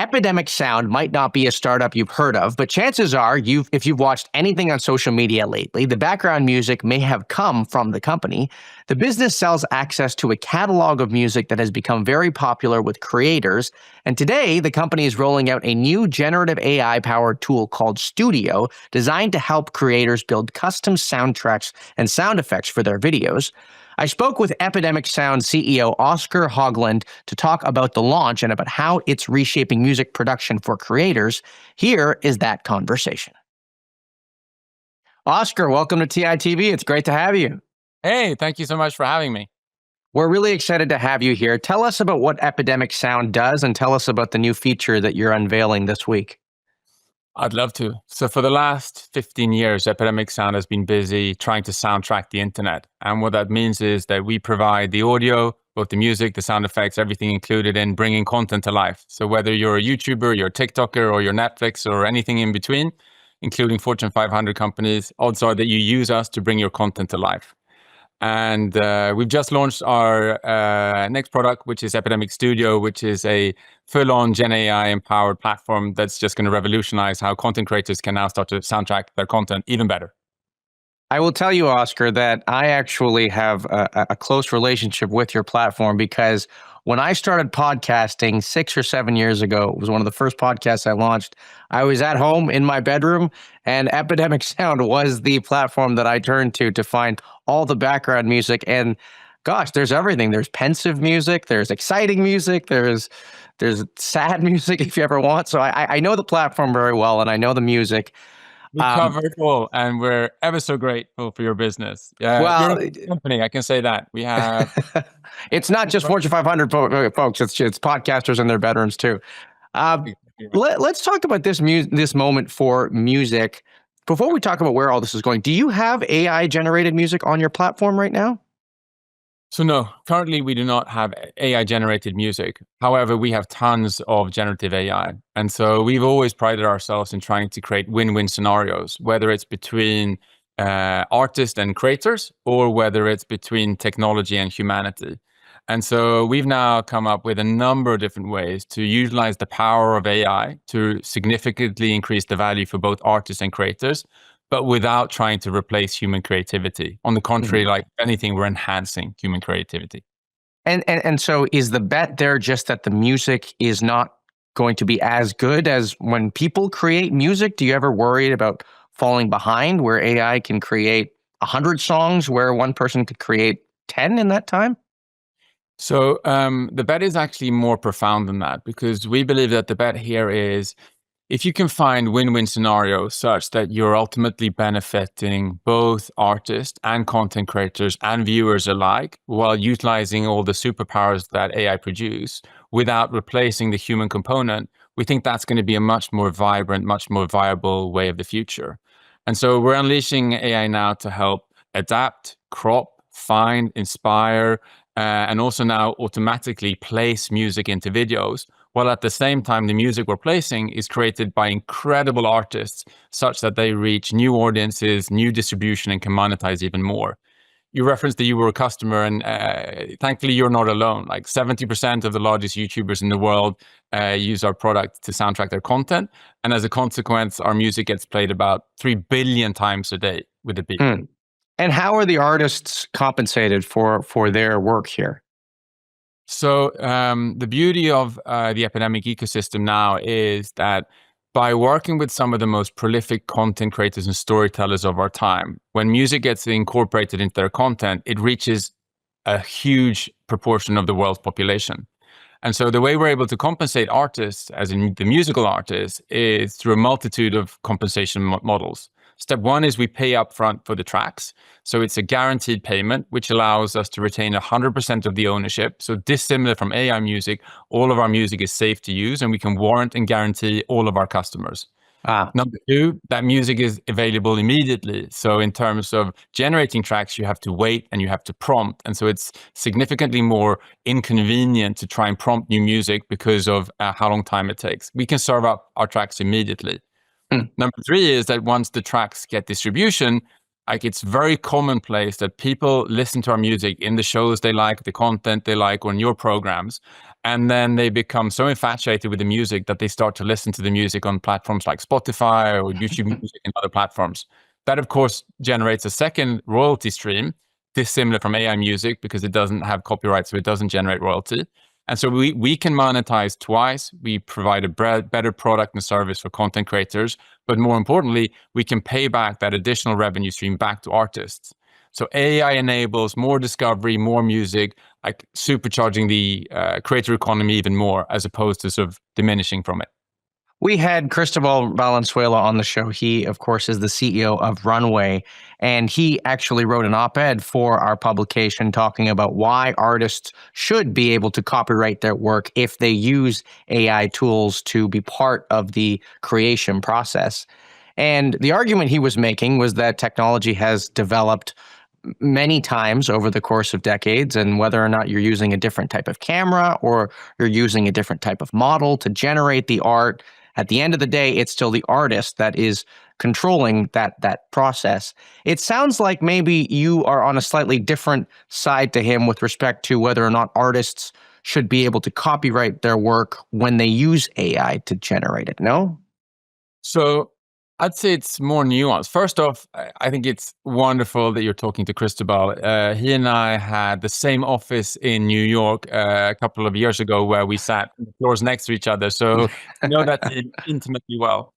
Epidemic Sound might not be a startup you've heard of, but chances are if you've watched anything on social media lately, the background music may have come from the company. The business sells access to a catalog of music that has become very popular with creators, and today the company is rolling out a new generative AI-powered tool called Studio, designed to help creators build custom soundtracks and sound effects for their videos. I spoke with Epidemic Sound CEO Oscar Höglund to talk about the launch and about how it's reshaping music production for creators. Here is that conversation. Oscar, welcome to TITV. It's great to have you. Hey, thank you so much for having me. We're really excited to have you here. Tell us about what Epidemic Sound does and tell us about the new feature that you're unveiling this week. I'd love to. So for the last 15 years, Epidemic Sound has been busy trying to soundtrack the internet. And what that means is that we provide the audio, both the music, the sound effects, everything included in bringing content to life. So whether you're a YouTuber, you're a TikToker, or you're Netflix, or anything in between, including Fortune 500 companies, odds are that you use us to bring your content to life. And we've just launched our next product, which is Epidemic Studio, which is a full-on Gen AI empowered platform that's just going to revolutionize how content creators can now start to soundtrack their content even better. I will tell you, Oscar, that I actually have a close relationship with your platform because when I started podcasting 6 or 7 years ago, it was one of the first podcasts I launched. I was at home in my bedroom, and Epidemic Sound was the platform that I turned to find all the background music. And gosh, there's everything. There's pensive music, there's exciting music, there's sad music if you ever want. So I know the platform very well, and I know the music. We cover it all, and we're ever so grateful for your business. Well, you're a company, I can say that. We have... It's not just Fortune 500 folks, it's podcasters in their bedrooms too. Let's talk about this moment for music. Before we talk about where all this is going, do you have AI-generated music on your platform right now? So no, currently we do not have AI-generated music. However, we have tons of generative AI. And so we've always prided ourselves in trying to create win-win scenarios, whether it's between artists and creators, or whether it's between technology and humanity. And so we've now come up with a number of different ways to utilize the power of AI to significantly increase the value for both artists and creators, but without trying to replace human creativity. On the contrary, like anything, we're enhancing human creativity. And so is the bet there just that the music is not going to be as good as when people create music? Do you ever worry about falling behind where AI can create 100 songs where one person could create 10 in that time? So the bet is actually more profound than that, because we believe that the bet here is if you can find win-win scenarios such that you're ultimately benefiting both artists and content creators and viewers alike while utilizing all the superpowers that AI produce without replacing the human component, we think that's going to be a much more vibrant, much more viable way of the future. And so we're unleashing AI now to help adapt, crop, find, inspire, and also now automatically place music into videos, while at the same time the music we're placing is created by incredible artists such that they reach new audiences, new distribution, and can monetize even more. You referenced that you were a customer, and thankfully you're not alone. Like 70% of the largest YouTubers in the world use our product to soundtrack their content. And as a consequence, our music gets played about 3 billion times a day with a beat. And how are the artists compensated for their work here? So the beauty of the Epidemic ecosystem now is that by working with some of the most prolific content creators and storytellers of our time, when music gets incorporated into their content, it reaches a huge proportion of the world's population. And so the way we're able to compensate artists, as in the musical artists, is through a multitude of compensation models. Step one is we pay upfront for the tracks. So it's a guaranteed payment, which allows us to retain 100% of the ownership. So dissimilar from AI music, all of our music is safe to use, and we can warrant and guarantee all of our customers. Number two, that music is available immediately. So in terms of generating tracks, you have to wait and you have to prompt. And so it's significantly more inconvenient to try and prompt new music because of how long time it takes. We can serve up our tracks immediately. Number three is that once the tracks get distribution, like it's very commonplace that people listen to our music in the shows they like, the content they like, or in your programs. And then they become so infatuated with the music that they start to listen to the music on platforms like Spotify or YouTube Music and other platforms. That, of course, generates a second royalty stream, dissimilar from AI music because it doesn't have copyright, so it doesn't generate royalty. And so we can monetize twice. We provide a better product and service for content creators, but more importantly, we can pay back that additional revenue stream back to artists. So AI enables more discovery, more music, like supercharging the creator economy even more, as opposed to sort of diminishing from it. We had Cristobal Valenzuela on the show. He, of course, is the CEO of Runway, and he actually wrote an op-ed for our publication talking about why artists should be able to copyright their work if they use AI tools to be part of the creation process. And the argument he was making was that technology has developed many times over the course of decades, and whether or not you're using a different type of camera or you're using a different type of model to generate the art, at the end of the day, it's still the artist that is controlling that process. It sounds like maybe you are on a slightly different side to him with respect to whether or not artists should be able to copyright their work when they use AI to generate it, no? So I'd say it's more nuanced. First off, I think it's wonderful that you're talking to Cristobal. He and I had the same office in New York a couple of years ago where we sat on the floors next to each other. So I know that team intimately well.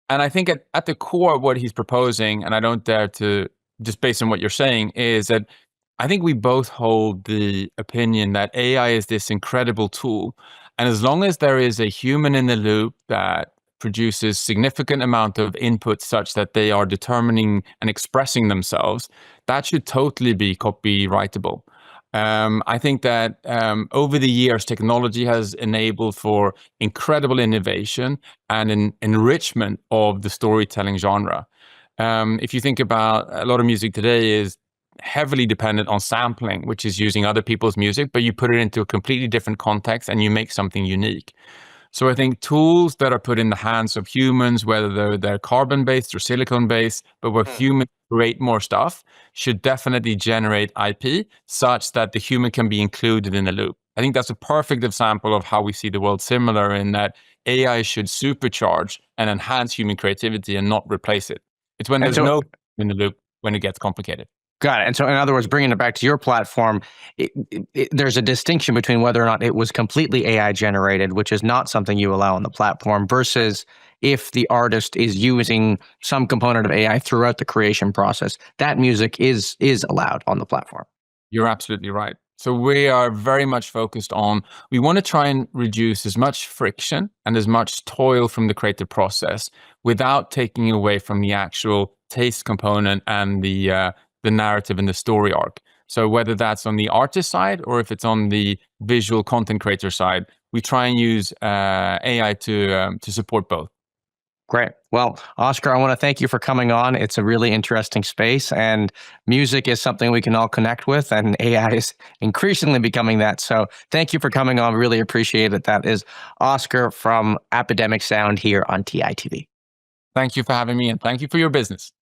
And I think at the core of what he's proposing, and I don't dare to, just based on what you're saying, is that I think we both hold the opinion that AI is this incredible tool. And as long as there is a human in the loop that produces significant amount of input such that they are determining and expressing themselves, that should totally be copyrightable. I think that over the years, technology has enabled for incredible innovation and an enrichment of the storytelling genre. If you think about a lot of music today is heavily dependent on sampling, which is using other people's music, but you put it into a completely different context and you make something unique. So I think tools that are put in the hands of humans, whether they're carbon-based or silicon-based, but where humans create more stuff, should definitely generate IP such that the human can be included in the loop. I think that's a perfect example of how we see the world similar in that AI should supercharge and enhance human creativity and not replace it. It's when And there's so, no in the loop when it gets complicated. got it. And so, in other words, bringing it back to your platform, there's a distinction between whether or not it was completely AI generated, which is not something you allow on the platform, versus if the artist is using some component of AI throughout the creation process, that music is allowed on the platform. You're absolutely right. So we are very much focused on, we want to try and reduce as much friction and as much toil from the creative process without taking away from the actual taste component and the narrative and the story arc. So whether that's on the artist side or if it's on the visual content creator side, we try and use AI to support both. Great. Well, Oscar, I want to thank you for coming on. It's a really interesting space, and music is something we can all connect with, and AI is increasingly becoming that. So thank you for coming on. Really appreciate it. That is Oscar from Epidemic Sound here on TITV. Thank you for having me and thank you for your business.